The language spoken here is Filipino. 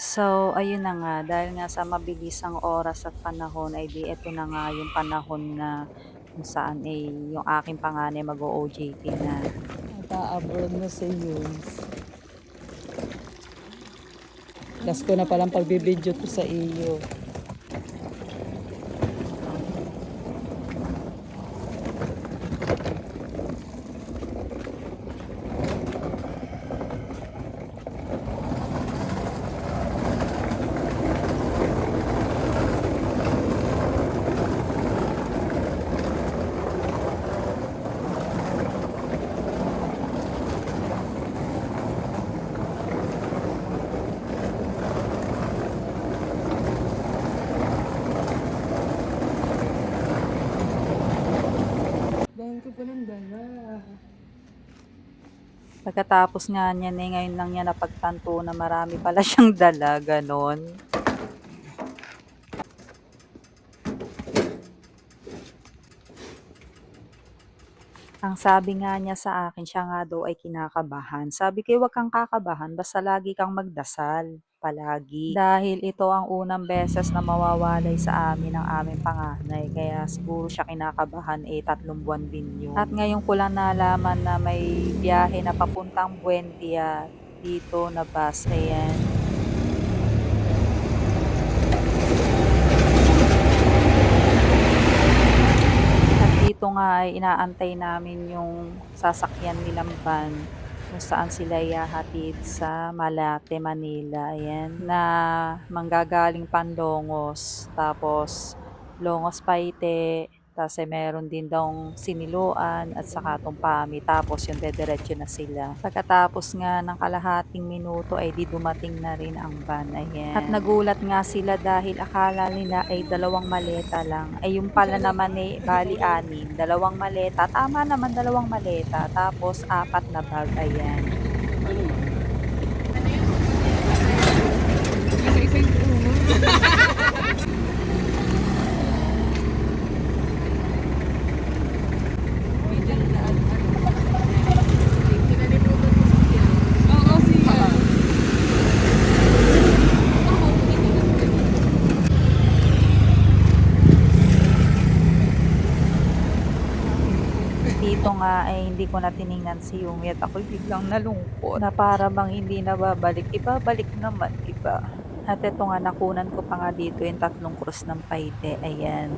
So, ayun na nga, dahil nga sa mabilisang oras at panahon ay di eto na nga yung panahon na kung saan ay yung aking panganay mag-o-OJT na. At abroad na si Yunes. Last ko na palang pagbibideo to sa iyo. Dahil ko pa ng dala. Pagkatapos nga niyan eh, ngayon lang niya napagtanto na marami pala siyang dala, ganon. Ang sabi nga niya sa akin, siya nga daw ay kinakabahan. Sabi ko, "Huwag kang kakabahan, basta lagi kang magdasal, palagi." Dahil ito ang unang beses na mawawalay sa amin ang aming panganay, kaya siguro siya kinakabahan, 3 buwan din yun. At ngayon ko lang nalaman na may biyahe na papuntang Buendia dito na bus, ayan. At dito nga ay inaantay namin yung sasakyan nilang van kung saan sila ihahatid sa Malate, Manila. Ayan, na manggagaling Panlongos. Tapos Longos Paite, tapos ay meron din daw Siniloan at saka Tumpami. Tapos yung dediretso na sila. Pagkatapos nga ng kalahating minuto ay di dumating na rin ang van. Ayan. At nagulat nga sila dahil akala nila ay 2 maleta lang. Ay yung pala naman ay bali 6. 2 maleta. Tama naman 2 maleta. Tapos 4 na bag. Ayan. Isa-isa yung ulo. Oo, siya. Dito nga ay hindi ko na tiningnan si Yumi at ako'y biglang nalungkot na para bang hindi na babalik. Ibabalik naman, iba. At eto nga nakunan ko pa nga dito yung 3 krus ng Paite. Ayan.